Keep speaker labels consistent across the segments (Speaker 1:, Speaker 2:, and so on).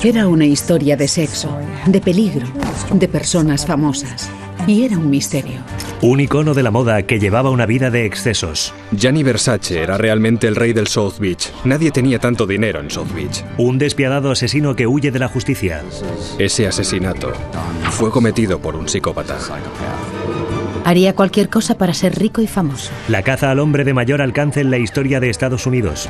Speaker 1: Era una historia de sexo, de peligro, de personas famosas. Y era un misterio.
Speaker 2: Un icono de la moda que llevaba una vida de excesos.
Speaker 3: Gianni Versace era realmente el rey del South Beach. Nadie tenía tanto dinero en South Beach.
Speaker 2: Un despiadado asesino que huye de la justicia.
Speaker 3: Ese asesinato fue cometido por un psicópata.
Speaker 1: Haría cualquier cosa para ser rico y famoso.
Speaker 2: La caza al hombre de mayor alcance en la historia de Estados Unidos.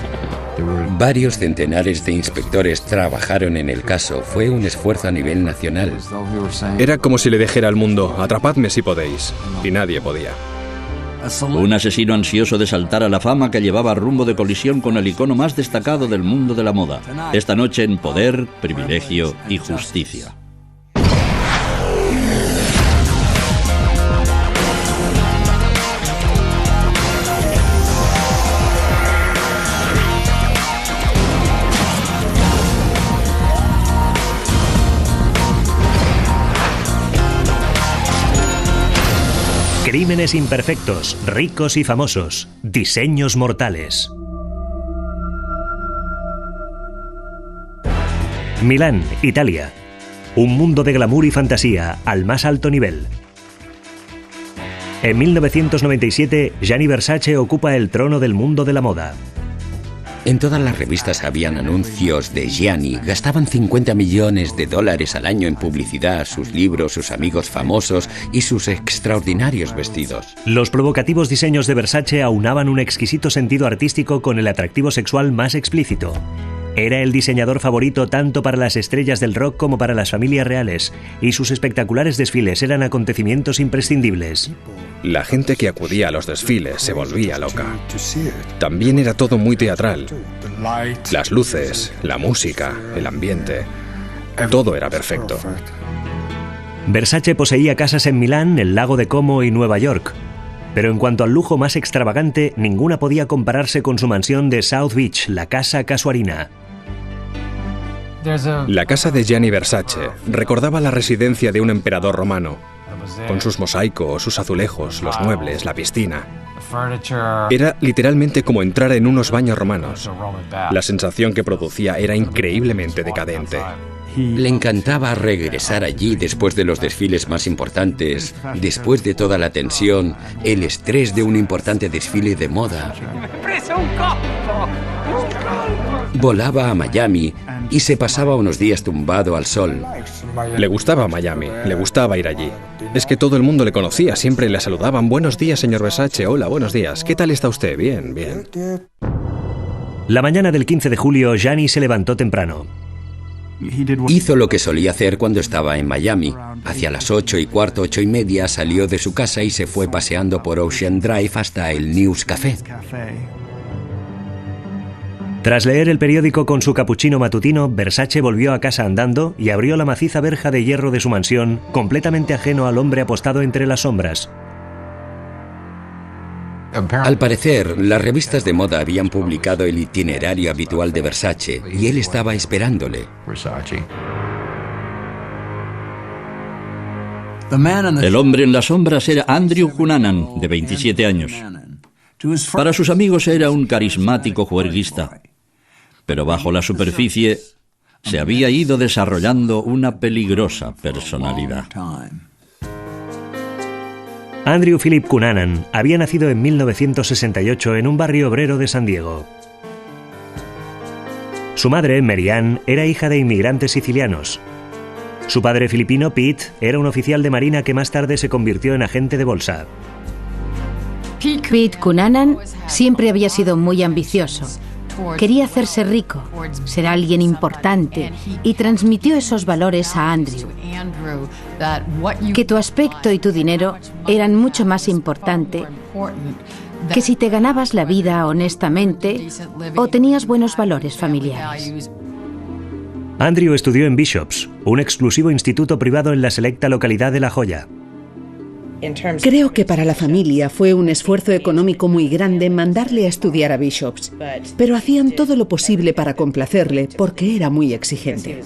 Speaker 4: Varios centenares de inspectores trabajaron en el caso. Fue un esfuerzo a nivel nacional.
Speaker 3: Era como si le dijera al mundo, atrapadme si podéis. Y nadie podía.
Speaker 5: Un asesino ansioso de saltar a la fama que llevaba rumbo de colisión con el icono más destacado del mundo de la moda. Esta noche en Poder, Privilegio y Justicia.
Speaker 2: Crímenes imperfectos, ricos y famosos, diseños mortales. Milán, Italia. Un mundo de glamour y fantasía al más alto nivel. En 1997, Gianni Versace ocupa el trono del mundo de la moda.
Speaker 4: En todas las revistas habían anuncios de Gianni. Gastaban $50 millones al año en publicidad, sus libros, sus amigos famosos y sus extraordinarios vestidos.
Speaker 2: Los provocativos diseños de Versace aunaban un exquisito sentido artístico con el atractivo sexual más explícito. Era el diseñador favorito tanto para las estrellas del rock como para las familias reales, y sus espectaculares desfiles eran acontecimientos imprescindibles.
Speaker 3: La gente que acudía a los desfiles se volvía loca. También era todo muy teatral. Las luces, la música, el ambiente, todo era perfecto.
Speaker 2: Versace poseía casas en Milán, el lago de Como y Nueva York. Pero en cuanto al lujo más extravagante, ninguna podía compararse con su mansión de South Beach, la Casa Casuarina.
Speaker 3: La casa de Gianni Versace recordaba la residencia de un emperador romano, con sus mosaicos, sus azulejos, los muebles, la piscina. Era literalmente como entrar en unos baños romanos. La sensación que producía era increíblemente decadente.
Speaker 4: Le encantaba regresar allí después de los desfiles más importantes, después de toda la tensión, el estrés de un importante desfile de moda. Volaba a Miami y se pasaba unos días tumbado al sol.
Speaker 3: Le gustaba Miami, le gustaba ir allí. Es que todo el mundo le conocía, siempre le saludaban. Buenos días, señor Versace. Hola, buenos días. ¿Qué tal está usted? Bien, bien.
Speaker 2: La mañana del 15 de julio, Gianni se levantó temprano.
Speaker 4: Hizo lo que solía hacer cuando estaba en Miami. Hacia las 8:15, 8:30 salió de su casa y se fue paseando por Ocean Drive hasta el News Café.
Speaker 2: Tras leer el periódico con su capuchino matutino, Versace volvió a casa andando y abrió la maciza verja de hierro de su mansión, completamente ajeno al hombre apostado entre las sombras.
Speaker 4: Al parecer, las revistas de moda habían publicado el itinerario habitual de Versace y él estaba esperándole.
Speaker 5: El hombre en las sombras era Andrew Cunanan, de 27 años. Para sus amigos era un carismático juerguista, pero bajo la superficie se había ido desarrollando una peligrosa personalidad.
Speaker 2: Andrew Philip Cunanan había nacido en 1968 en un barrio obrero de San Diego. Su madre, Mary Ann, era hija de inmigrantes sicilianos. Su padre filipino, Pete, era un oficial de marina que más tarde se convirtió en agente de bolsa.
Speaker 1: Pete Cunanan siempre había sido muy ambicioso. Quería hacerse rico, ser alguien importante, y transmitió esos valores a Andrew. Que tu aspecto y tu dinero eran mucho más importante que si te ganabas la vida honestamente o tenías buenos valores familiares.
Speaker 2: Andrew estudió en Bishops, un exclusivo instituto privado en la selecta localidad de La Joya.
Speaker 1: Creo que para la familia fue un esfuerzo económico muy grande mandarle a estudiar a Bishops, pero hacían todo lo posible para complacerle porque era muy exigente.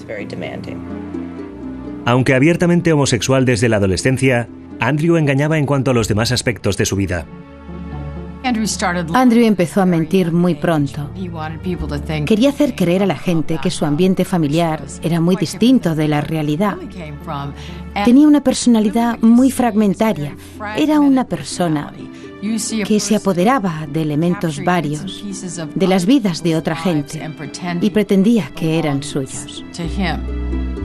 Speaker 2: Aunque abiertamente homosexual desde la adolescencia, Andrew engañaba en cuanto a los demás aspectos de su vida.
Speaker 1: Andrew empezó a mentir muy pronto. Quería hacer creer a la gente que su ambiente familiar era muy distinto de la realidad. Tenía una personalidad muy fragmentaria. Era una persona que se apoderaba de elementos varios de las vidas de otra gente y pretendía que eran suyos.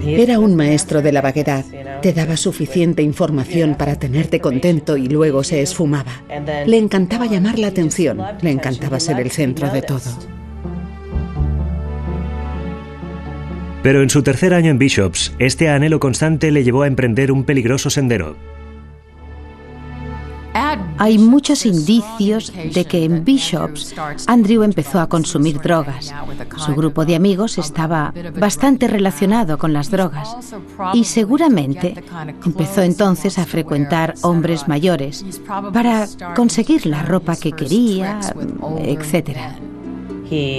Speaker 6: Era un maestro de la vaguedad. Te daba suficiente información para tenerte contento y luego se esfumaba. Le encantaba llamar la atención, le encantaba ser el centro de todo.
Speaker 2: Pero en su tercer año en Bishops, este anhelo constante le llevó a emprender un peligroso sendero.
Speaker 1: Hay muchos indicios de que en Bishops Andrew empezó a consumir drogas. Su grupo de amigos estaba bastante relacionado con las drogas y seguramente empezó entonces a frecuentar hombres mayores para conseguir la ropa que quería, etc.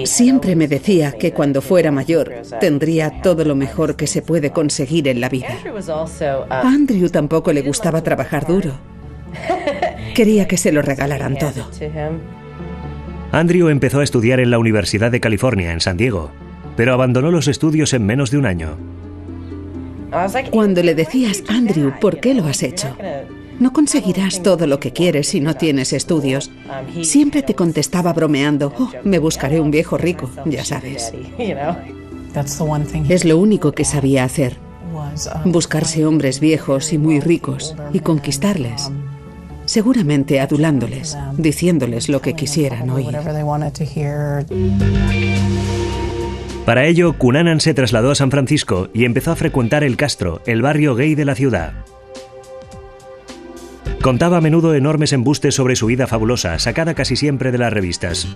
Speaker 6: Siempre me decía que cuando fuera mayor tendría todo lo mejor que se puede conseguir en la vida. A Andrew tampoco le gustaba trabajar duro. Quería que se lo regalaran todo.
Speaker 2: Andrew empezó a estudiar en la Universidad de California, en San Diego, pero abandonó los estudios en menos de un año.
Speaker 6: Cuando le decías, Andrew, ¿por qué lo has hecho? No conseguirás todo lo que quieres si no tienes estudios. Siempre te contestaba bromeando, me buscaré un viejo rico, ya sabes. Es lo único que sabía hacer. Buscarse hombres viejos y muy ricos y conquistarles. Seguramente adulándoles, diciéndoles lo que quisieran oír.
Speaker 2: Para ello, Cunanan se trasladó a San Francisco y empezó a frecuentar el Castro, el barrio gay de la ciudad. Contaba a menudo enormes embustes sobre su vida fabulosa, sacada casi siempre de las revistas.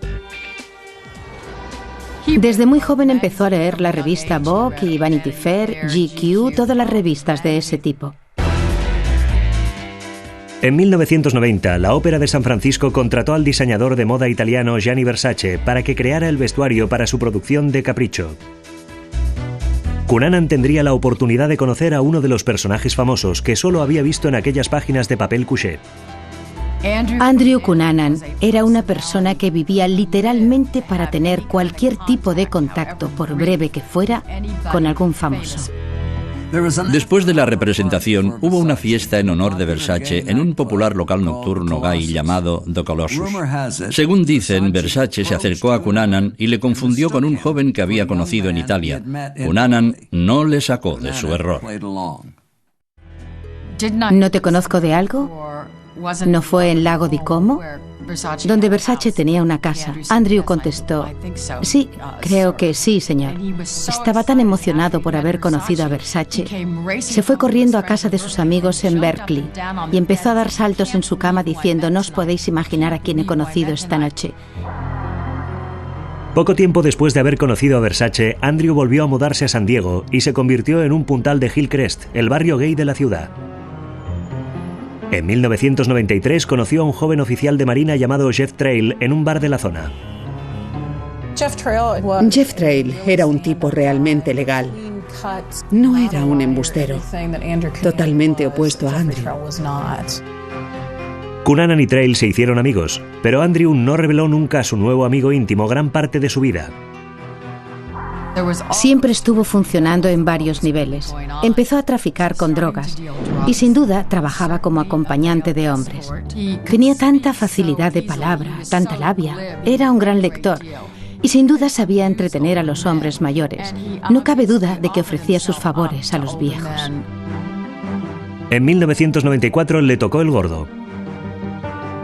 Speaker 1: Desde muy joven empezó a leer la revista Vogue y Vanity Fair, GQ, todas las revistas de ese tipo.
Speaker 2: En 1990, la Ópera de San Francisco contrató al diseñador de moda italiano Gianni Versace para que creara el vestuario para su producción de Capriccio. Cunanan tendría la oportunidad de conocer a uno de los personajes famosos que solo había visto en aquellas páginas de papel couché.
Speaker 1: Andrew Cunanan era una persona que vivía literalmente para tener cualquier tipo de contacto, por breve que fuera, con algún famoso.
Speaker 5: Después de la representación, hubo una fiesta en honor de Versace en un popular local nocturno gay llamado The Colossus. Según dicen, Versace se acercó a Cunanan y le confundió con un joven que había conocido en Italia. Cunanan no le sacó de su error.
Speaker 1: ¿No te conozco de algo? ¿No fue en Lago di Como? Donde Versace tenía una casa. Andrew contestó, sí, creo que sí, señor. Estaba tan emocionado por haber conocido a Versace. Se fue corriendo a casa de sus amigos en Berkeley y empezó a dar saltos en su cama diciendo, no os podéis imaginar a quién he conocido esta noche.
Speaker 2: Poco tiempo después de haber conocido a Versace, Andrew volvió a mudarse a San Diego y se convirtió en un puntal de Hillcrest, el barrio gay de la ciudad. En 1993 conoció a un joven oficial de marina llamado Jeff Trail en un bar de la zona.
Speaker 6: Jeff Trail era un tipo realmente legal. No era un embustero. Totalmente opuesto a Andrew.
Speaker 2: Cunanan y Trail se hicieron amigos, pero Andrew no reveló nunca a su nuevo amigo íntimo gran parte de su vida.
Speaker 1: Siempre estuvo funcionando en varios niveles. Empezó a traficar con drogas y sin duda trabajaba como acompañante de hombres. Tenía tanta facilidad de palabra, tanta labia. Era un gran lector y sin duda sabía entretener a los hombres mayores. No cabe duda de que ofrecía sus favores a los viejos.
Speaker 2: En 1994 le tocó el gordo.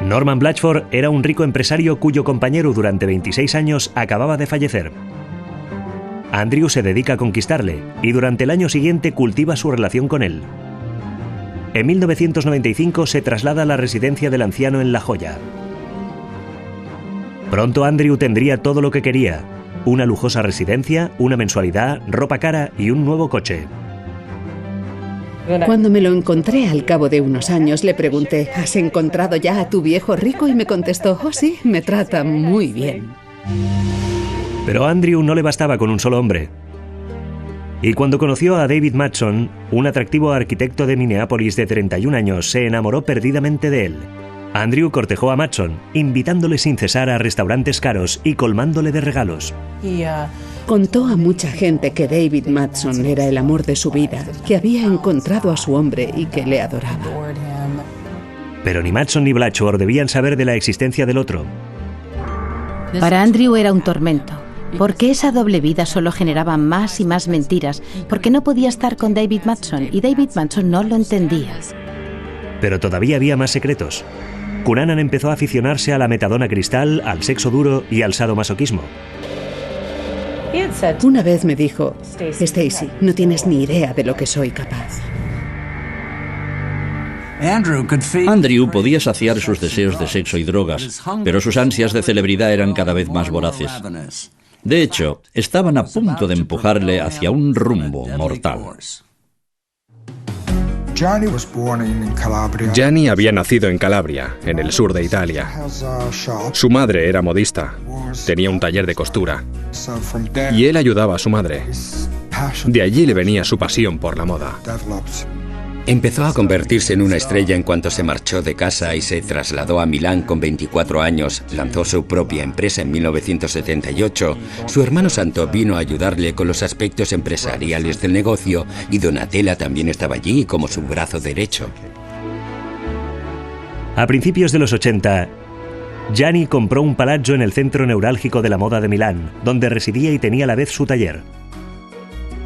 Speaker 2: Norman Blatchford era un rico empresario cuyo compañero durante 26 años acababa de fallecer. Andrew se dedica a conquistarle y durante el año siguiente cultiva su relación con él. En 1995 se traslada a la residencia del anciano en La Joya. Pronto Andrew tendría todo lo que quería: una lujosa residencia, una mensualidad, ropa cara y un nuevo coche.
Speaker 6: Cuando me lo encontré al cabo de unos años, le pregunté, ¿has encontrado ya a tu viejo rico? Y me contestó, oh sí, me trata muy bien.
Speaker 2: Pero a Andrew no le bastaba con un solo hombre. Y cuando conoció a David Matson, un atractivo arquitecto de Minneapolis de 31 años, se enamoró perdidamente de él. Andrew cortejó a Matson, invitándole sin cesar a restaurantes caros y colmándole de regalos.
Speaker 6: Contó a mucha gente que David Matson era el amor de su vida, que había encontrado a su hombre y que le adoraba.
Speaker 2: Pero ni Matson ni Blatchford debían saber de la existencia del otro.
Speaker 1: Para Andrew era un tormento, porque esa doble vida solo generaba más y más mentiras, porque no podía estar con David Matson y David Matson no lo entendía.
Speaker 2: Pero todavía había más secretos. Cunanan empezó a aficionarse a la metadona cristal, al sexo duro y al sadomasoquismo.
Speaker 6: Una vez me dijo: Stacy, no tienes ni idea de lo que soy capaz.
Speaker 5: Andrew podía saciar sus deseos de sexo y drogas, pero sus ansias de celebridad eran cada vez más voraces. De hecho, estaban a punto de empujarle hacia un rumbo mortal.
Speaker 3: Gianni había nacido en Calabria, en el sur de Italia. Su madre era modista, tenía un taller de costura, y él ayudaba a su madre. De allí le venía su pasión por la moda.
Speaker 4: Empezó a convertirse en una estrella en cuanto se marchó de casa y se trasladó a Milán con 24 años. Lanzó su propia empresa en 1978. Su hermano Santo vino a ayudarle con los aspectos empresariales del negocio y Donatella también estaba allí como su brazo derecho.
Speaker 2: A principios de los 80, Gianni compró un palazzo en el centro neurálgico de la moda de Milán, donde residía y tenía a la vez su taller.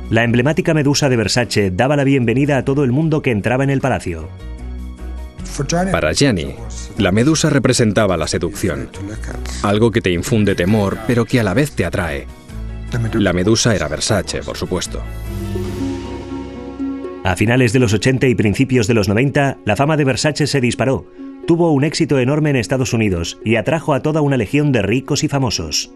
Speaker 2: La emblemática medusa de Versace daba la bienvenida a todo el mundo que entraba en el palacio.
Speaker 3: Para Gianni, la medusa representaba la seducción, algo que te infunde temor, pero que a la vez te atrae. La medusa era Versace, por supuesto.
Speaker 2: A finales de los 80 y principios de los 90, la fama de Versace se disparó. Tuvo un éxito enorme en Estados Unidos y atrajo a toda una legión de ricos y famosos.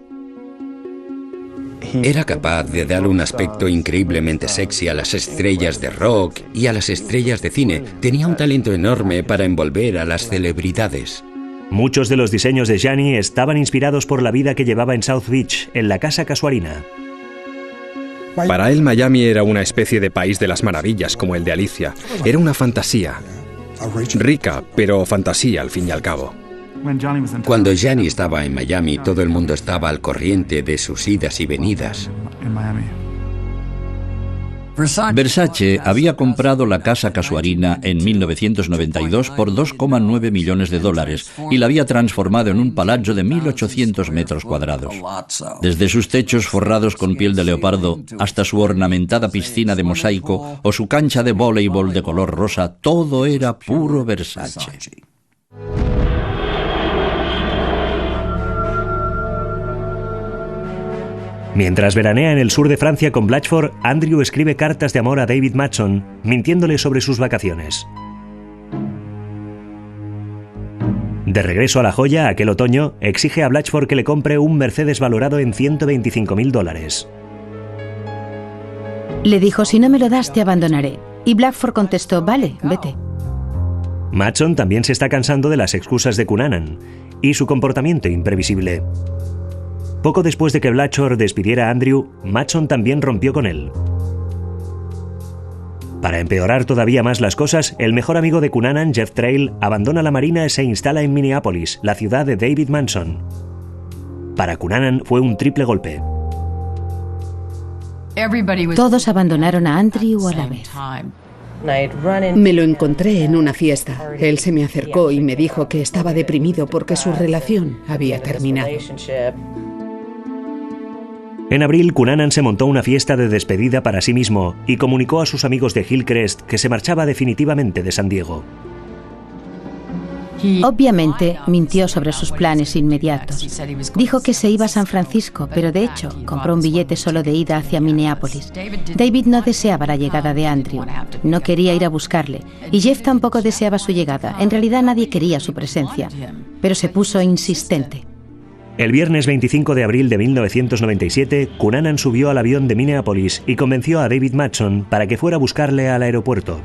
Speaker 4: Era capaz de dar un aspecto increíblemente sexy a las estrellas de rock y a las estrellas de cine. Tenía un talento enorme para envolver a las celebridades.
Speaker 2: Muchos de los diseños de Gianni estaban inspirados por la vida que llevaba en South Beach, en la Casa Casuarina.
Speaker 3: Para él, Miami era una especie de país de las maravillas, como el de Alicia. Era una fantasía. Rica, pero fantasía al fin y al cabo.
Speaker 4: Cuando Gianni estaba en Miami, todo el mundo estaba al corriente de sus idas y venidas.
Speaker 5: Versace había comprado la Casa Casuarina en 1992 por $2,9 millones y la había transformado en un palazzo de 1.800 metros cuadrados. Desde sus techos forrados con piel de leopardo hasta su ornamentada piscina de mosaico o su cancha de voleibol de color rosa, todo era puro Versace.
Speaker 2: Mientras veranea en el sur de Francia con Blatchford, Andrew escribe cartas de amor a David Matson, mintiéndole sobre sus vacaciones. De regreso a La Joya, aquel otoño, exige a Blatchford que le compre un Mercedes valorado en $125.000.
Speaker 1: Le dijo: si no me lo das, te abandonaré. Y Blatchford contestó: vale, vete.
Speaker 2: Matson también se está cansando de las excusas de Cunanan y su comportamiento imprevisible. Poco después de que Blatchford despidiera a Andrew, Matson también rompió con él. Para empeorar todavía más las cosas, el mejor amigo de Cunanan, Jeff Trail, abandona la marina y se instala en Minneapolis, la ciudad de David Matson. Para Cunanan fue un triple golpe.
Speaker 1: Todos abandonaron a Andrew a la vez.
Speaker 6: Me lo encontré en una fiesta. Él se me acercó y me dijo que estaba deprimido porque su relación había terminado.
Speaker 2: En abril, Cunanan se montó una fiesta de despedida para sí mismo y comunicó a sus amigos de Hillcrest que se marchaba definitivamente de San Diego.
Speaker 1: Obviamente, mintió sobre sus planes inmediatos. Dijo que se iba a San Francisco, pero de hecho, compró un billete solo de ida hacia Minneapolis. David no deseaba la llegada de Andrew. No quería ir a buscarle. Y Jeff tampoco deseaba su llegada. En realidad, nadie quería su presencia. Pero se puso insistente.
Speaker 2: El viernes 25 de abril de 1997, Cunanan subió al avión de Minneapolis y convenció a David Matson para que fuera a buscarle al aeropuerto.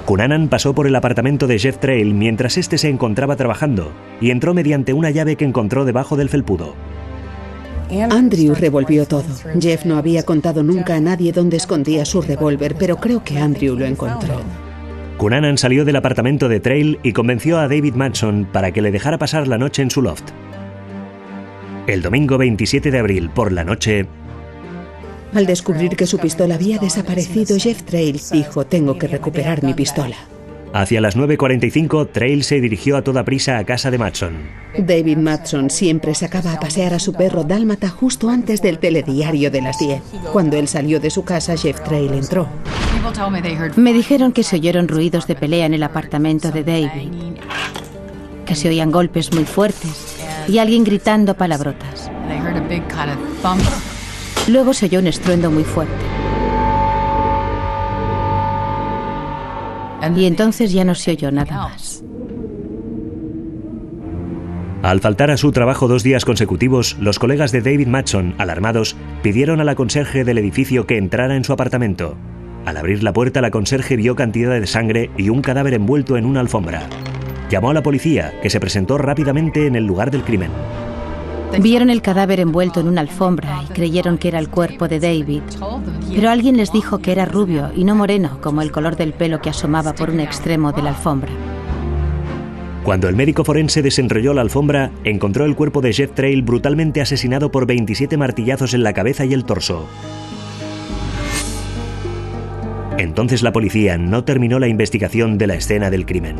Speaker 2: Cunanan pasó por el apartamento de Jeff Trail mientras este se encontraba trabajando y entró mediante una llave que encontró debajo del felpudo.
Speaker 6: Andrew revolvió todo. Jeff no había contado nunca a nadie dónde escondía su revólver, pero creo que Andrew lo encontró.
Speaker 2: Cunanan salió del apartamento de Trail y convenció a David Madson para que le dejara pasar la noche en su loft. El domingo 27 de abril, por la noche...
Speaker 6: Al descubrir que su pistola había desaparecido, Jeff Trail dijo: tengo que recuperar mi pistola.
Speaker 2: Hacia las 9:45, Trail se dirigió a toda prisa a casa de Madson.
Speaker 6: David Madson siempre sacaba a pasear a su perro dálmata justo antes del telediario de las 10. Cuando él salió de su casa, Jeff Trail entró.
Speaker 1: Me dijeron que se oyeron ruidos de pelea en el apartamento de David, que se oían golpes muy fuertes y alguien gritando palabrotas. Luego se oyó un estruendo muy fuerte. Y entonces ya no se oyó nada más.
Speaker 2: Al faltar a su trabajo 2 días consecutivos, los colegas de David Madson, alarmados, pidieron a la conserje del edificio que entrara en su apartamento. Al abrir la puerta, la conserje vio cantidad de sangre y un cadáver envuelto en una alfombra. Llamó a la policía, que se presentó rápidamente en el lugar del crimen.
Speaker 1: Vieron el cadáver envuelto en una alfombra y creyeron que era el cuerpo de David, pero alguien les dijo que era rubio y no moreno, como el color del pelo que asomaba por un extremo de la alfombra.
Speaker 2: Cuando el médico forense desenrolló la alfombra, encontró el cuerpo de Jeff Trail brutalmente asesinado por 27 martillazos en la cabeza y el torso. Entonces la policía no terminó la investigación de la escena del crimen.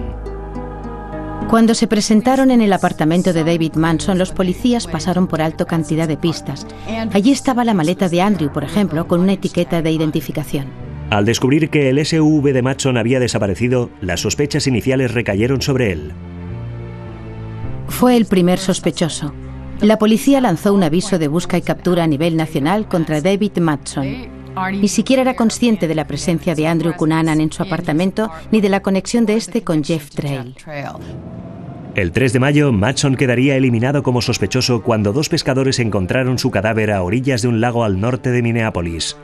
Speaker 1: Cuando se presentaron en el apartamento de David Madson, los policías pasaron por alto cantidad de pistas. Allí estaba la maleta de Andrew, por ejemplo, con una etiqueta de identificación.
Speaker 2: Al descubrir que el SUV de Madson había desaparecido, las sospechas iniciales recayeron sobre él.
Speaker 1: Fue el primer sospechoso. La policía lanzó un aviso de busca y captura a nivel nacional contra David Madson. Ni siquiera era consciente de la presencia de Andrew Cunanan en su apartamento ni de la conexión de este con Jeff Trail.
Speaker 2: El 3 de mayo, Madson quedaría eliminado como sospechoso cuando 2 pescadores encontraron su cadáver a orillas de un lago al norte de Minneapolis.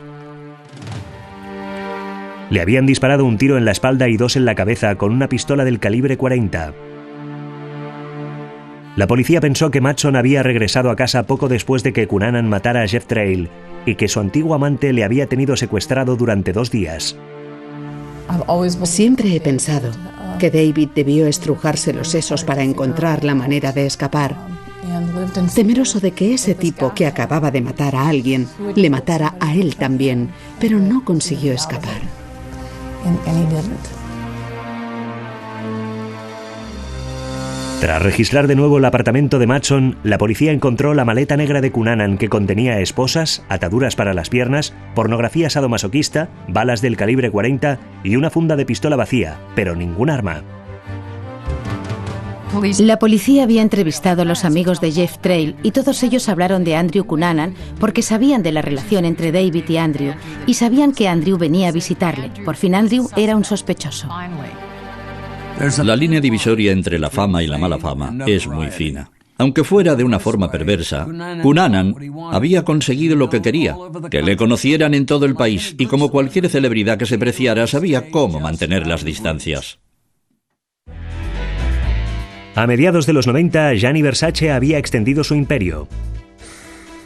Speaker 2: Le habían disparado un tiro en la espalda y 2 en la cabeza con una pistola del calibre 40. La policía pensó que Madson había regresado a casa poco después de que Cunanan matara a Jeff Trail y que su antiguo amante le había tenido secuestrado durante 2 días.
Speaker 6: Siempre he pensado que David debió estrujarse los sesos para encontrar la manera de escapar, temeroso de que ese tipo que acababa de matar a alguien le matara a él también, pero no consiguió escapar.
Speaker 2: Tras registrar de nuevo el apartamento de Madson, la policía encontró la maleta negra de Cunanan que contenía esposas, ataduras para las piernas, pornografía sadomasoquista, balas del calibre 40 y una funda de pistola vacía, pero ningún arma.
Speaker 1: La policía había entrevistado a los amigos de Jeff Trail y todos ellos hablaron de Andrew Cunanan porque sabían de la relación entre David y Andrew y sabían que Andrew venía a visitarle. Por fin Andrew era un sospechoso.
Speaker 5: La línea divisoria entre la fama y la mala fama es muy fina. Aunque fuera de una forma perversa, Cunanan había conseguido lo que quería, que le conocieran en todo el país, y como cualquier celebridad que se preciara, sabía cómo mantener las distancias.
Speaker 2: A mediados de los 90, Gianni Versace había extendido su imperio.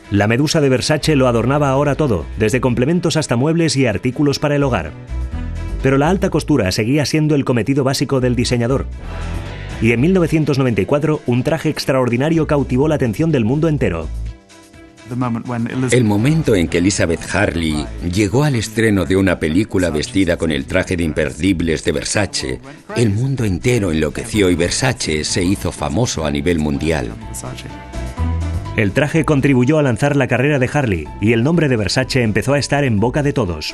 Speaker 2: La medusa de Versace lo adornaba ahora todo, desde complementos hasta muebles y artículos para el hogar. Pero la alta costura seguía siendo el cometido básico del diseñador. Y en 1994, un traje extraordinario cautivó la atención del mundo entero.
Speaker 4: El momento en que Elizabeth Hurley llegó al estreno de una película vestida con el traje de imperdibles de Versace, el mundo entero enloqueció y Versace se hizo famoso a nivel mundial.
Speaker 2: El traje contribuyó a lanzar la carrera de Hurley y el nombre de Versace empezó a estar en boca de todos.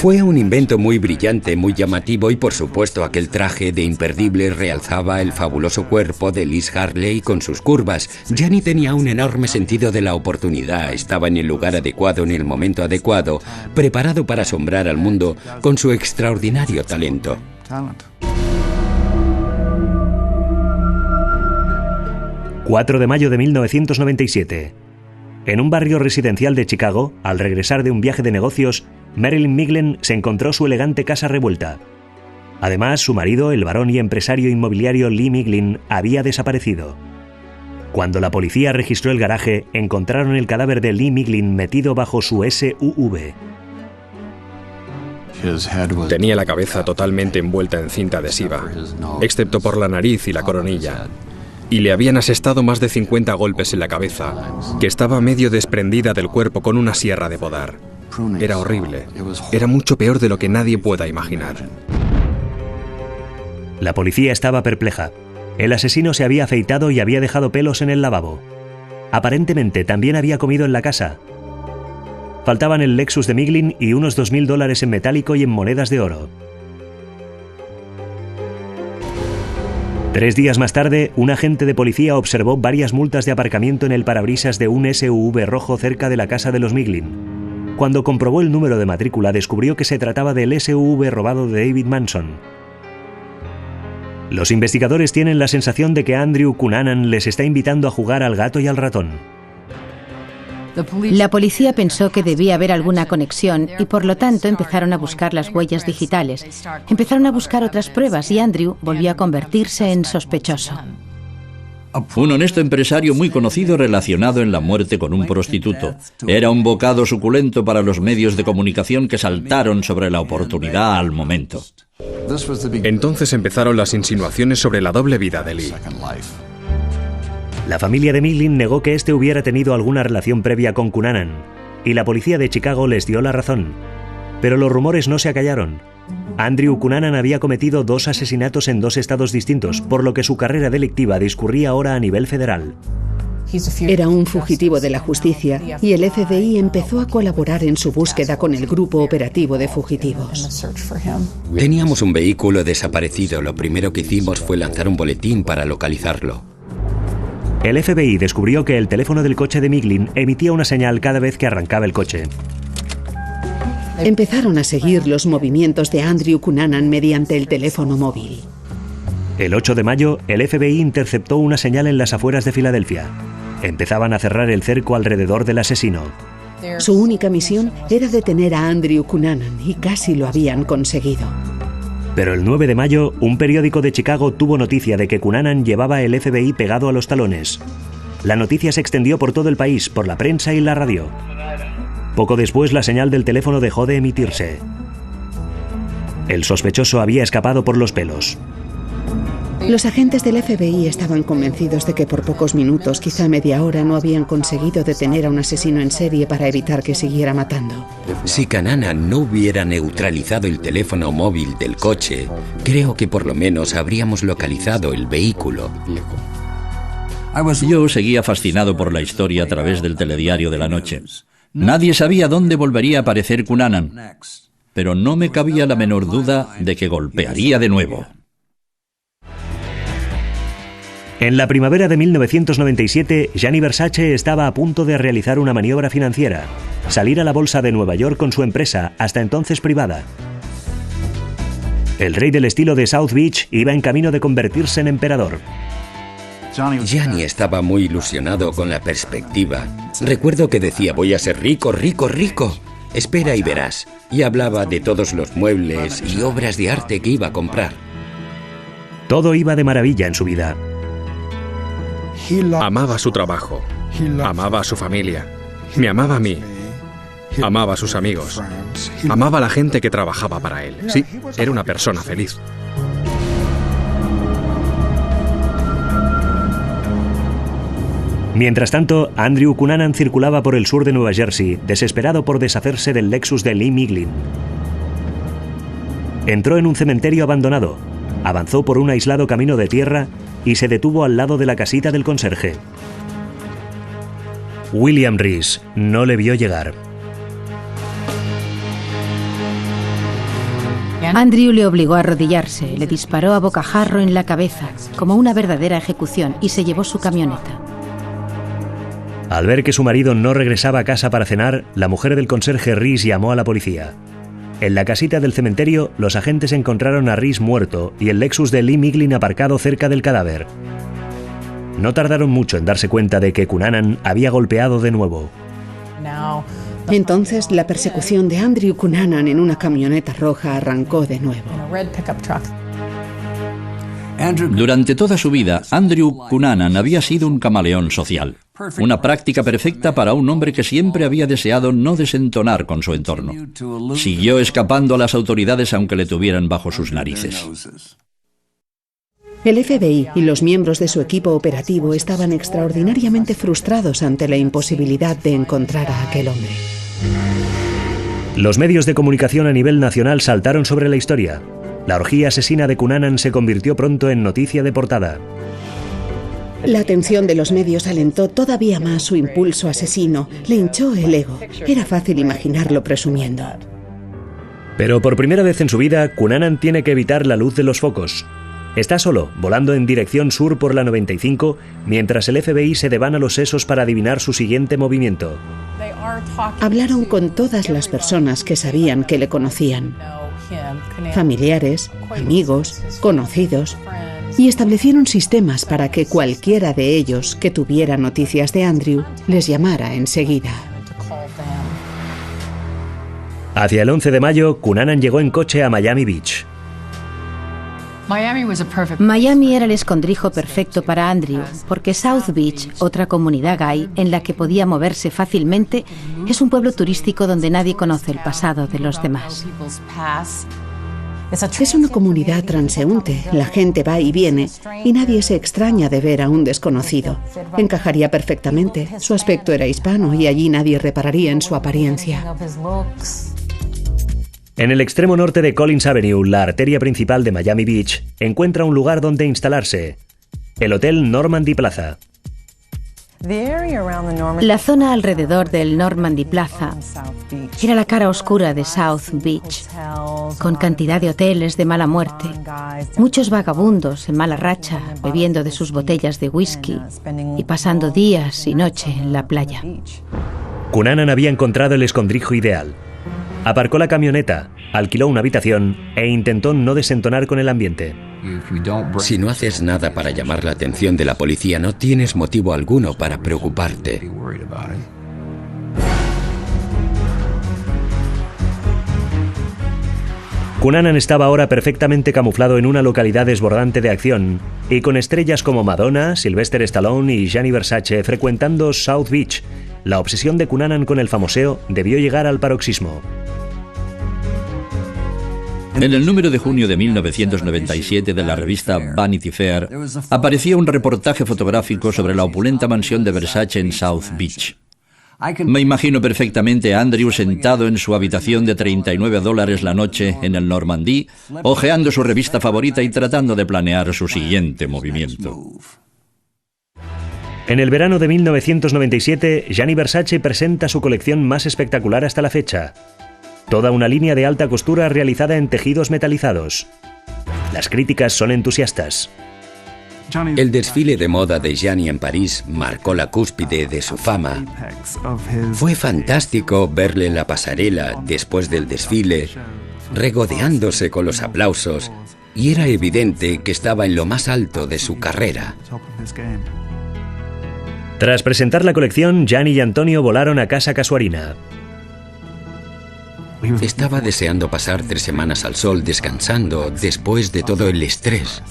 Speaker 4: Fue un invento muy brillante, muy llamativo y por supuesto aquel traje de imperdible realzaba el fabuloso cuerpo de Liz Hurley con sus curvas. Gianni tenía un enorme sentido de la oportunidad, estaba en el lugar adecuado en el momento adecuado, preparado para asombrar al mundo con su extraordinario talento.
Speaker 2: 4 de mayo de 1997. En un barrio residencial de Chicago, al regresar de un viaje de negocios, Marilyn Miglen se encontró su elegante casa revuelta. Además, su marido, el varón y empresario inmobiliario Lee Miglen, había desaparecido. Cuando la policía registró el garaje, encontraron el cadáver de Lee Miglen metido bajo su SUV.
Speaker 3: Tenía la cabeza totalmente envuelta en cinta adhesiva, excepto por la nariz y la coronilla. Y le habían asestado más de 50 golpes en la cabeza, que estaba medio desprendida del cuerpo con una sierra de podar. Era horrible. Era mucho peor de lo que nadie pueda imaginar.
Speaker 2: La policía estaba perpleja. El asesino se había afeitado y había dejado pelos en el lavabo. Aparentemente también había comido en la casa. Faltaban el Lexus de Miglin y unos $2.000 en metálico y en monedas de oro. 3 días más tarde, un agente de policía observó varias multas de aparcamiento en el parabrisas de un SUV rojo cerca de la casa de los Miglin. Cuando comprobó el número de matrícula, descubrió que se trataba del SUV robado de David Manson. Los investigadores tienen la sensación de que Andrew Cunanan les está invitando a jugar al gato y al ratón.
Speaker 1: La policía pensó que debía haber alguna conexión y por lo tanto empezaron a buscar las huellas digitales. Empezaron a buscar otras pruebas y Andrew volvió a convertirse en sospechoso.
Speaker 5: Un honesto empresario muy conocido relacionado en la muerte con un prostituto. Era un bocado suculento para los medios de comunicación que saltaron sobre la oportunidad al momento.
Speaker 3: Entonces empezaron las insinuaciones sobre la doble vida de Lee.
Speaker 2: La familia de Miglin negó que este hubiera tenido alguna relación previa con Cunanan, y la policía de Chicago les dio la razón. Pero los rumores no se acallaron. Andrew Cunanan había cometido 2 asesinatos en 2 estados distintos, por lo que su carrera delictiva discurría ahora a nivel federal.
Speaker 6: Era un fugitivo de la justicia y el FBI empezó a colaborar en su búsqueda con el grupo operativo de fugitivos.
Speaker 4: Teníamos un vehículo desaparecido. Lo primero que hicimos fue lanzar un boletín para localizarlo.
Speaker 2: El FBI descubrió que el teléfono del coche de Miglin emitía una señal cada vez que arrancaba el coche.
Speaker 6: Empezaron a seguir los movimientos de Andrew Cunanan mediante el teléfono móvil.
Speaker 2: El 8 de mayo, el FBI interceptó una señal en las afueras de Filadelfia. Empezaban a cerrar el cerco alrededor del asesino.
Speaker 6: Su única misión era detener a Andrew Cunanan y casi lo habían conseguido.
Speaker 2: Pero el 9 de mayo, un periódico de Chicago tuvo noticia de que Cunanan llevaba el FBI pegado a los talones. La noticia se extendió por todo el país, por la prensa y la radio. Poco después, la señal del teléfono dejó de emitirse. El sospechoso había escapado por los pelos.
Speaker 6: Los agentes del FBI estaban convencidos de que por pocos minutos, quizá media hora, no habían conseguido detener a un asesino en serie para evitar que siguiera matando.
Speaker 4: Si Cunanan no hubiera neutralizado el teléfono móvil del coche, creo que por lo menos habríamos localizado el vehículo.
Speaker 5: Yo seguía fascinado por la historia a través del telediario de la noche. Nadie sabía dónde volvería a aparecer Cunanan, pero no me cabía la menor duda de que golpearía de nuevo.
Speaker 2: En la primavera de 1997, Gianni Versace estaba a punto de realizar una maniobra financiera, salir a la bolsa de Nueva York con su empresa, hasta entonces privada. El rey del estilo de South Beach iba en camino de convertirse en emperador.
Speaker 4: Gianni estaba muy ilusionado con la perspectiva. Recuerdo que decía: voy a ser rico, rico, rico. Espera y verás. Y hablaba de todos los muebles y obras de arte que iba a comprar.
Speaker 2: Todo iba de maravilla en su vida.
Speaker 3: Amaba su trabajo, amaba a su familia, me amaba a mí, amaba a sus amigos, amaba a la gente que trabajaba para él. Sí, era una persona feliz.
Speaker 2: Mientras tanto, Andrew Cunanan circulaba por el sur de Nueva Jersey, desesperado por deshacerse del Lexus de Lee Miglin. Entró en un cementerio abandonado, avanzó por un aislado camino de tierra y se detuvo al lado de la casita del conserje. William Reese no le vio llegar.
Speaker 1: Andrew le obligó a arrodillarse, le disparó a bocajarro en la cabeza, como una verdadera ejecución, y se llevó su camioneta.
Speaker 2: Al ver que su marido no regresaba a casa para cenar, la mujer del conserje Reese llamó a la policía. En la casita del cementerio, los agentes encontraron a Reese muerto y el Lexus de Lee Miglin aparcado cerca del cadáver. No tardaron mucho en darse cuenta de que Cunanan había golpeado de nuevo.
Speaker 6: Entonces, la persecución de Andrew Cunanan en una camioneta roja arrancó de nuevo.
Speaker 5: Durante toda su vida, Andrew Cunanan había sido un camaleón social. Una práctica perfecta para un hombre que siempre había deseado no desentonar con su entorno. Siguió escapando a las autoridades aunque le tuvieran bajo sus narices.
Speaker 6: El FBI y los miembros de su equipo operativo estaban extraordinariamente frustrados ante la imposibilidad de encontrar a aquel hombre.
Speaker 2: Los medios de comunicación a nivel nacional saltaron sobre la historia. La orgía asesina de Cunanan se convirtió pronto en noticia de portada.
Speaker 6: La atención de los medios alentó todavía más su impulso asesino, le hinchó el ego. Era fácil imaginarlo presumiendo.
Speaker 2: Pero por primera vez en su vida, Cunanan tiene que evitar la luz de los focos. Está solo, volando en dirección sur por la 95, mientras el FBI se devana los sesos para adivinar su siguiente movimiento.
Speaker 6: Hablaron con todas las personas que sabían que le conocían. Familiares, amigos, conocidos, y establecieron sistemas para que cualquiera de ellos que tuviera noticias de Andrew les llamara enseguida.
Speaker 2: Hacia el 11 de mayo, Cunanan llegó en coche a Miami Beach.
Speaker 1: Miami era el escondrijo perfecto para Andrew, porque South Beach, otra comunidad gay en la que podía moverse fácilmente, es un pueblo turístico donde nadie conoce el pasado de los demás.
Speaker 6: Es una comunidad transeúnte, la gente va y viene y nadie se extraña de ver a un desconocido. Encajaría perfectamente, su aspecto era hispano y allí nadie repararía en su apariencia.
Speaker 2: En el extremo norte de Collins Avenue, la arteria principal de Miami Beach, encuentra un lugar donde instalarse: el Hotel Normandy Plaza.
Speaker 1: La zona alrededor del Normandy Plaza era la cara oscura de South Beach, con cantidad de hoteles de mala muerte, muchos vagabundos en mala racha, bebiendo de sus botellas de whisky y pasando días y noche en la playa.
Speaker 2: Cunanan había encontrado el escondrijo ideal. Aparcó la camioneta, alquiló una habitación e intentó no desentonar con el ambiente.
Speaker 4: Si no haces nada para llamar la atención de la policía, no tienes motivo alguno para preocuparte.
Speaker 2: Cunanan estaba ahora perfectamente camuflado en una localidad desbordante de acción y con estrellas como Madonna, Sylvester Stallone y Gianni Versace frecuentando South Beach. La obsesión de Cunanan con el famoseo debió llegar al paroxismo.
Speaker 5: En el número de junio de 1997 de la revista Vanity Fair aparecía un reportaje fotográfico sobre la opulenta mansión de Versace en South Beach. Me imagino perfectamente a Andrew sentado en su habitación de $39 la noche en el Normandy, hojeando su revista favorita y tratando de planear su siguiente movimiento.
Speaker 2: En el verano de 1997, Gianni Versace presenta su colección más espectacular hasta la fecha. Toda una línea de alta costura realizada en tejidos metalizados. Las críticas son entusiastas.
Speaker 4: El desfile de moda de Gianni en París marcó la cúspide de su fama. Fue fantástico verle en la pasarela después del desfile, regodeándose con los aplausos, y era evidente que estaba en lo más alto de su carrera.
Speaker 2: Tras presentar la colección, Gianni y Antonio volaron a casa Casuarina.
Speaker 4: Estaba deseando pasar 3 semanas al sol descansando después de todo el estrés.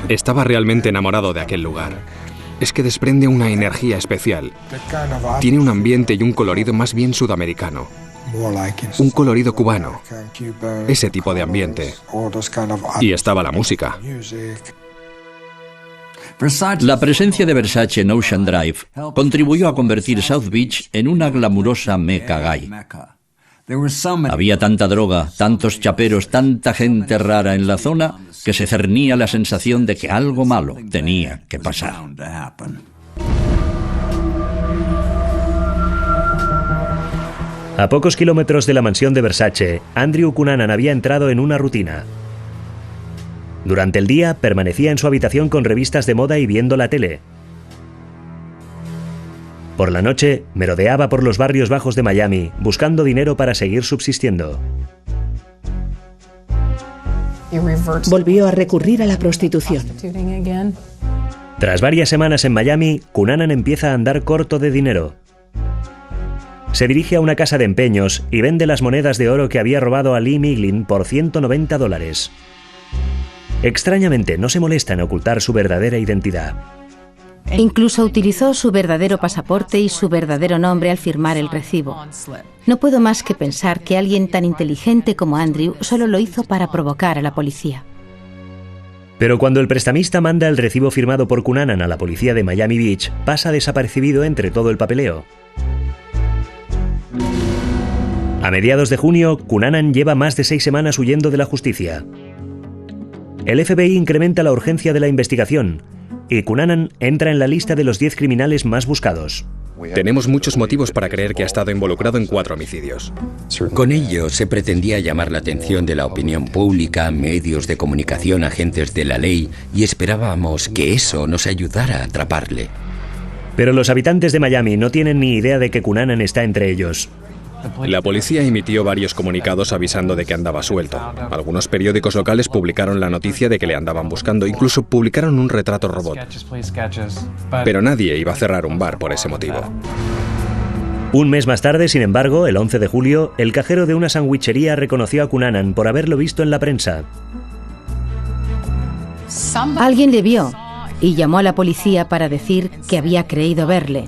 Speaker 3: Estaba realmente enamorado de aquel lugar. Es que desprende una energía especial. Tiene un ambiente y un colorido más bien sudamericano. Un colorido cubano. Ese tipo de ambiente. Y estaba la música.
Speaker 5: La presencia de Versace en Ocean Drive contribuyó a convertir South Beach en una glamurosa meca gay. Había tanta droga, tantos chaperos, tanta gente rara en la zona que se cernía la sensación de que algo malo tenía que pasar.
Speaker 2: A pocos kilómetros de la mansión de Versace, Andrew Cunanan había entrado en una rutina. Durante el día permanecía en su habitación con revistas de moda y viendo la tele. Por la noche merodeaba por los barrios bajos de Miami, buscando dinero para seguir subsistiendo.
Speaker 6: Volvió a recurrir a la prostitución.
Speaker 2: Tras varias semanas en Miami, Cunanan empieza a andar corto de dinero. Se dirige a una casa de empeños y vende las monedas de oro que había robado a Lee Miglin por $190. Extrañamente, no se molesta en ocultar su verdadera identidad.
Speaker 1: Incluso utilizó su verdadero pasaporte y su verdadero nombre al firmar el recibo. No puedo más que pensar que alguien tan inteligente como Andrew solo lo hizo para provocar a la policía.
Speaker 2: Pero cuando el prestamista manda el recibo firmado por Cunanan a la policía de Miami Beach, pasa desapercibido entre todo el papeleo. A mediados de junio, Cunanan lleva más de 6 semanas huyendo de la justicia. El FBI incrementa la urgencia de la investigación y Cunanan entra en la lista de los 10 criminales más buscados.
Speaker 3: Tenemos muchos motivos para creer que ha estado involucrado en 4 homicidios.
Speaker 4: Con ello se pretendía llamar la atención de la opinión pública, medios de comunicación, agentes de la ley, y esperábamos que eso nos ayudara a atraparle.
Speaker 2: Pero los habitantes de Miami no tienen ni idea de que Cunanan está entre ellos.
Speaker 3: La policía emitió varios comunicados avisando de que andaba suelto. Algunos periódicos locales publicaron la noticia de que le andaban buscando, incluso publicaron un retrato robot. Pero nadie iba a cerrar un bar por ese motivo.
Speaker 2: Un mes más tarde, sin embargo, el 11 de julio, el cajero de una sandwichería reconoció a Cunanan por haberlo visto en la prensa.
Speaker 1: Alguien le vio y llamó a la policía para decir que había creído verle.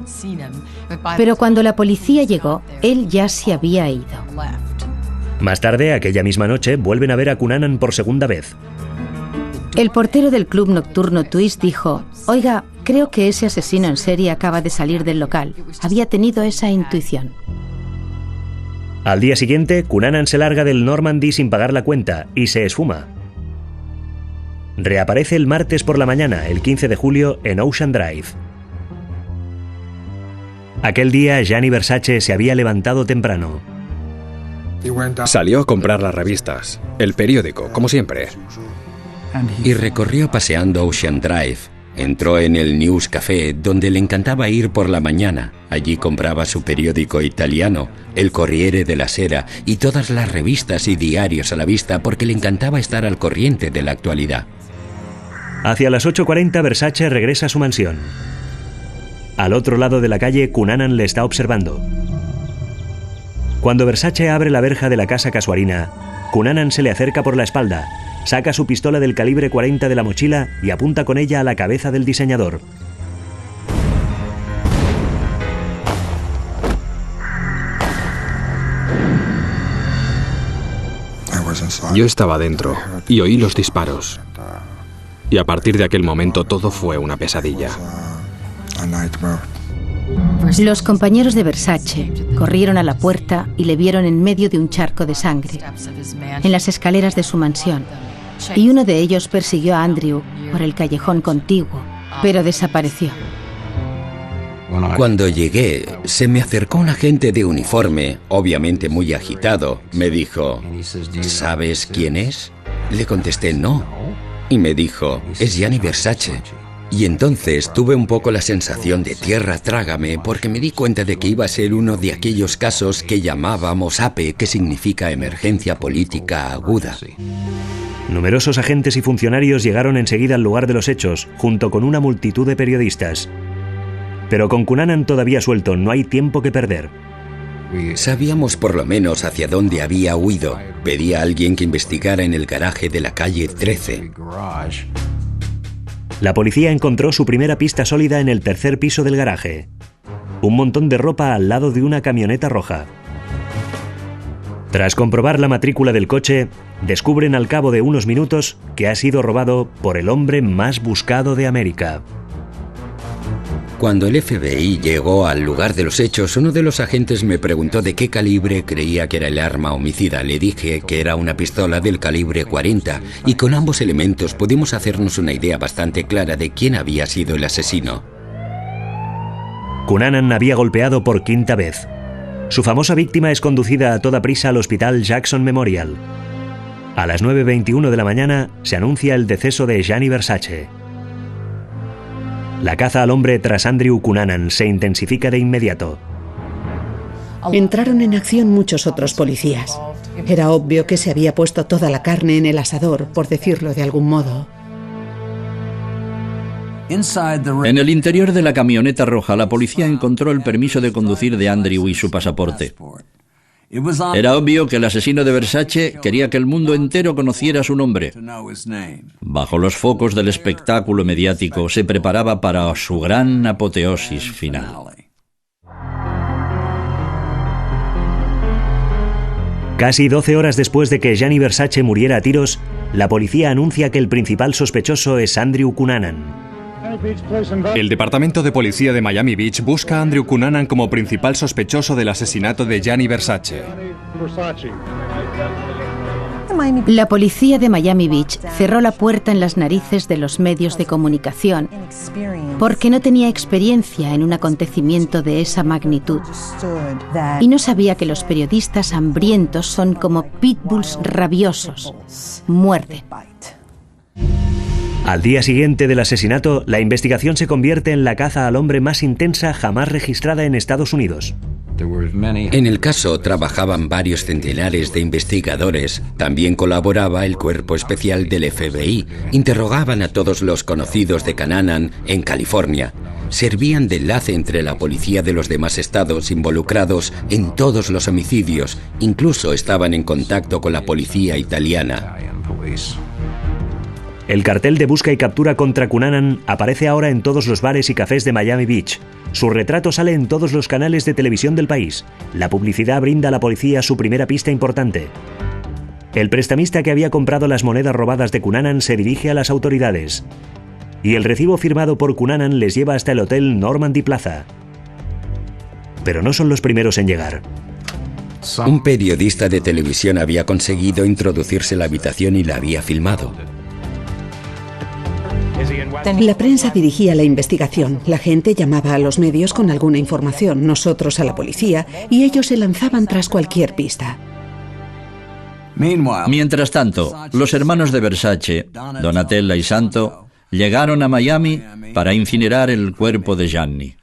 Speaker 1: Pero cuando la policía llegó, él ya se había ido.
Speaker 2: Más tarde, aquella misma noche, vuelven a ver a Cunanan por segunda vez.
Speaker 1: El portero del club nocturno Twist dijo: «Oiga, creo que ese asesino en serie acaba de salir del local. Había tenido esa intuición».
Speaker 2: Al día siguiente, Cunanan se larga del Normandy sin pagar la cuenta y se esfuma. Reaparece el martes por la mañana, el 15 de julio, en Ocean Drive. Aquel día, Gianni Versace se había levantado temprano.
Speaker 3: Salió a comprar las revistas, el periódico, como siempre.
Speaker 4: Y recorrió paseando Ocean Drive. Entró en el News Café, donde le encantaba ir por la mañana. Allí compraba su periódico italiano, el Corriere della Sera, y todas las revistas y diarios a la vista porque le encantaba estar al corriente de la actualidad.
Speaker 2: Hacia las 8:40, Versace regresa a su mansión. Al otro lado de la calle, Cunanan le está observando. Cuando Versace abre la verja de la casa casuarina, Cunanan se le acerca por la espalda, saca su pistola del calibre 40 de la mochila y apunta con ella a la cabeza del diseñador.
Speaker 3: Yo estaba dentro y oí los disparos. Y a partir de aquel momento todo fue una pesadilla.
Speaker 1: Los compañeros de Versace corrieron a la puerta y le vieron en medio de un charco de sangre, en las escaleras de su mansión, y uno de ellos persiguió a Andrew por el callejón contiguo, pero desapareció.
Speaker 4: Cuando llegué, se me acercó un agente de uniforme, obviamente muy agitado. Me dijo: ¿sabes quién es? Le contesté: no. Y me dijo: es Gianni Versace. Y entonces tuve un poco la sensación de tierra trágame, porque me di cuenta de que iba a ser uno de aquellos casos que llamábamos APE, que significa emergencia política aguda.
Speaker 2: Numerosos agentes y funcionarios llegaron enseguida al lugar de los hechos, junto con una multitud de periodistas. Pero con Cunanan todavía suelto, no hay tiempo que perder.
Speaker 4: Sabíamos por lo menos hacia dónde había huido. Pedí a alguien que investigara en el garaje de la calle 13.
Speaker 2: La policía encontró su primera pista sólida en el tercer piso del garaje. Un montón de ropa al lado de una camioneta roja. Tras comprobar la matrícula del coche, descubren al cabo de unos minutos que ha sido robado por el hombre más buscado de América.
Speaker 4: Cuando el FBI llegó al lugar de los hechos, uno de los agentes me preguntó de qué calibre creía que era el arma homicida. Le dije que era una pistola del calibre 40 y con ambos elementos pudimos hacernos una idea bastante clara de quién había sido el asesino.
Speaker 2: Cunanan había golpeado por quinta vez. Su famosa víctima es conducida a toda prisa al hospital Jackson Memorial. A las 9:21 de la mañana se anuncia el deceso de Gianni Versace. La caza al hombre tras Andrew Cunanan se intensifica de inmediato.
Speaker 6: Entraron en acción muchos otros policías. Era obvio que se había puesto toda la carne en el asador, por decirlo de algún modo.
Speaker 5: En el interior de la camioneta roja, la policía encontró el permiso de conducir de Andrew y su pasaporte. Era obvio que el asesino de Versace quería que el mundo entero conociera su nombre. Bajo los focos del espectáculo mediático se preparaba para su gran apoteosis final.
Speaker 2: Casi 12 horas después de que Gianni Versace muriera a tiros, la policía anuncia que el principal sospechoso es Andrew Cunanan.
Speaker 3: El Departamento de Policía de Miami Beach busca a Andrew Cunanan como principal sospechoso del asesinato de Gianni Versace.
Speaker 1: La policía de Miami Beach cerró la puerta en las narices de los medios de comunicación porque no tenía experiencia en un acontecimiento de esa magnitud y no sabía que los periodistas hambrientos son como pitbulls rabiosos. Muerden.
Speaker 2: Al día siguiente del asesinato, la investigación se convierte en la caza al hombre más intensa jamás registrada en Estados Unidos.
Speaker 4: En el caso trabajaban varios centenares de investigadores. También colaboraba el cuerpo especial del FBI. Interrogaban a todos los conocidos de Cunanan en California. Servían de enlace entre la policía de los demás estados involucrados en todos los homicidios. Incluso estaban en contacto con la policía italiana.
Speaker 2: El cartel de busca y captura contra Cunanan aparece ahora en todos los bares y cafés de Miami Beach. Su retrato sale en todos los canales de televisión del país. La publicidad brinda a la policía su primera pista importante. El prestamista que había comprado las monedas robadas de Cunanan se dirige a las autoridades. Y el recibo firmado por Cunanan les lleva hasta el hotel Normandy Plaza. Pero no son los primeros en llegar.
Speaker 4: Un periodista de televisión había conseguido introducirse en la habitación y la había filmado.
Speaker 6: La prensa dirigía la investigación, la gente llamaba a los medios con alguna información, nosotros a la policía, y ellos se lanzaban tras cualquier pista.
Speaker 5: Mientras tanto, los hermanos de Versace, Donatella y Santo, llegaron a Miami para incinerar el cuerpo de Gianni.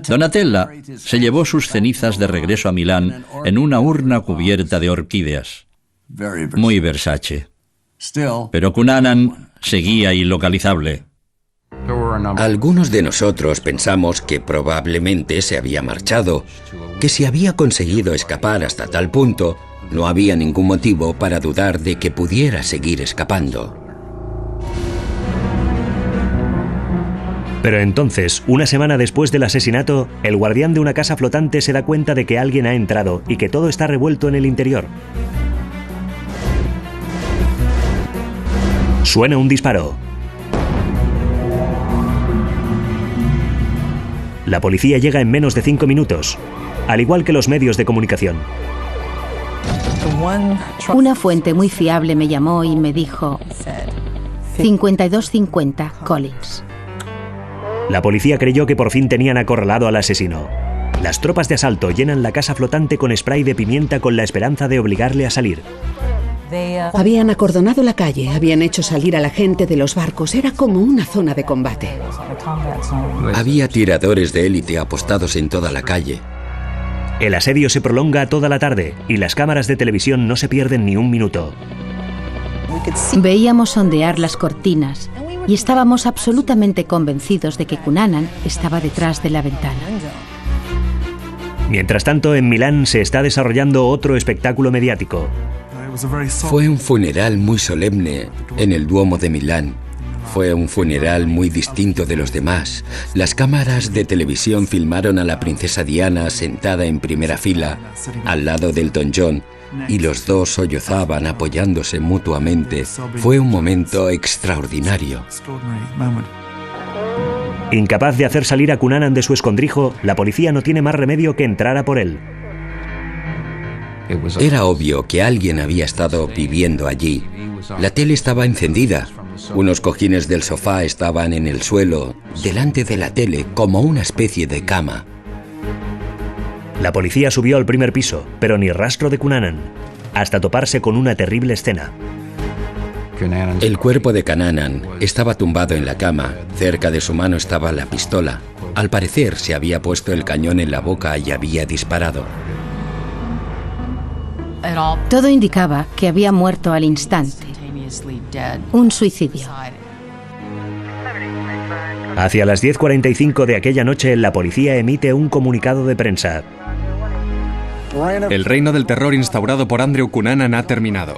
Speaker 5: Donatella se llevó sus cenizas de regreso a Milán en una urna cubierta de orquídeas. Muy Versace. Pero Cunanan seguía ilocalizable.
Speaker 4: Algunos de nosotros pensamos que probablemente se había marchado, que si había conseguido escapar hasta tal punto, no había ningún motivo para dudar de que pudiera seguir escapando.
Speaker 2: Pero entonces, una semana después del asesinato, el guardián de una casa flotante se da cuenta de que alguien ha entrado y que todo está revuelto en el interior. Suena un disparo. La policía llega en menos de 5 minutos, al igual que los medios de comunicación.
Speaker 1: Una fuente muy fiable me llamó y me dijo 5250 Collins.
Speaker 2: La policía creyó que por fin tenían acorralado al asesino. Las tropas de asalto llenan la casa flotante con spray de pimienta con la esperanza de obligarle a salir.
Speaker 6: Habían acordonado la calle, habían hecho salir a la gente de los barcos, era como una zona de combate.
Speaker 4: Había tiradores de élite apostados en toda la calle.
Speaker 2: El asedio se prolonga toda la tarde y las cámaras de televisión no se pierden ni un minuto.
Speaker 1: Veíamos ondear las cortinas y estábamos absolutamente convencidos de que Cunanan estaba detrás de la ventana.
Speaker 2: Mientras tanto, en Milán se está desarrollando otro espectáculo mediático.
Speaker 4: Fue un funeral muy solemne en el Duomo de Milán. Fue un funeral muy distinto de los demás. Las cámaras de televisión filmaron a la princesa Diana sentada en primera fila, al lado del Elton John, y los dos sollozaban apoyándose mutuamente. Fue un momento extraordinario.
Speaker 2: Incapaz de hacer salir a Cunanan de su escondrijo, la policía no tiene más remedio que entrar a por él.
Speaker 4: Era obvio que alguien había estado viviendo allí. La tele estaba encendida. Unos cojines del sofá estaban en el suelo, delante de la tele, como una especie de cama.
Speaker 2: La policía subió al primer piso, pero ni rastro de Cunanan, hasta toparse con una terrible escena.
Speaker 4: El cuerpo de Cunanan estaba tumbado en la cama. Cerca de su mano estaba la pistola. Al parecer se había puesto el cañón en la boca y había disparado.
Speaker 1: Todo indicaba que había muerto al instante. Un suicidio.
Speaker 2: Hacia las 10:45 de aquella noche, la policía emite un comunicado de prensa.
Speaker 3: El reino del terror instaurado por Andrew Cunanan ha terminado.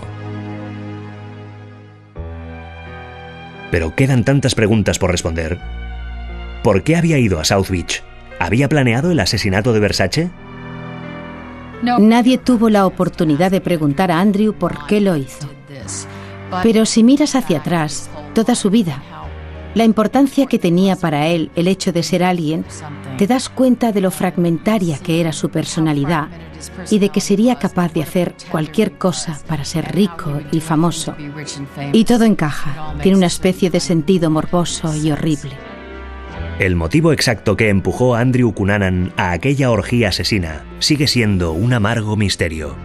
Speaker 2: Pero quedan tantas preguntas por responder. ¿Por qué había ido a South Beach? ¿Había planeado el asesinato de Versace?
Speaker 1: Nadie tuvo la oportunidad de preguntar a Andrew por qué lo hizo. Pero si miras hacia atrás, toda su vida, la importancia que tenía para él el hecho de ser alguien, te das cuenta de lo fragmentaria que era su personalidad y de que sería capaz de hacer cualquier cosa para ser rico y famoso. Y todo encaja, tiene una especie de sentido morboso y horrible.
Speaker 2: El motivo exacto que empujó a Andrew Cunanan a aquella orgía asesina sigue siendo un amargo misterio.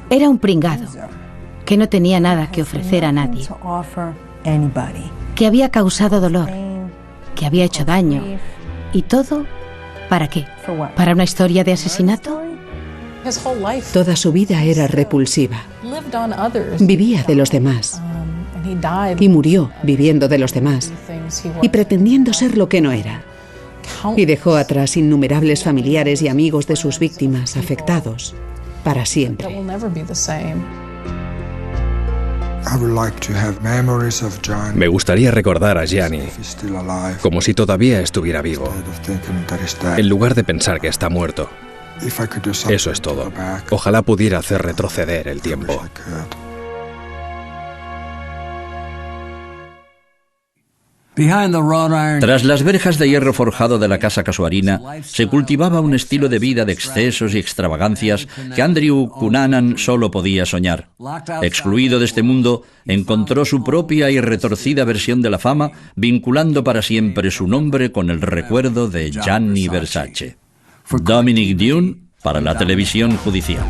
Speaker 1: Era un pringado que no tenía nada que ofrecer a nadie, que había causado dolor, que había hecho daño. ¿Y todo para qué? ¿Para una historia de asesinato?
Speaker 6: Toda su vida era repulsiva. Vivía de los demás. Y murió viviendo de los demás y pretendiendo ser lo que no era. Y dejó atrás innumerables familiares y amigos de sus víctimas afectados para siempre.
Speaker 3: Me gustaría recordar a Gianni como si todavía estuviera vivo, en lugar de pensar que está muerto. Eso es todo. Ojalá pudiera hacer retroceder el tiempo.
Speaker 5: Tras las verjas de hierro forjado de la casa casuarina, se cultivaba un estilo de vida de excesos y extravagancias que Andrew Cunanan solo podía soñar. Excluido de este mundo, encontró su propia y retorcida versión de la fama, vinculando para siempre su nombre con el recuerdo de Gianni Versace. Dominic Dunne, para la televisión judicial.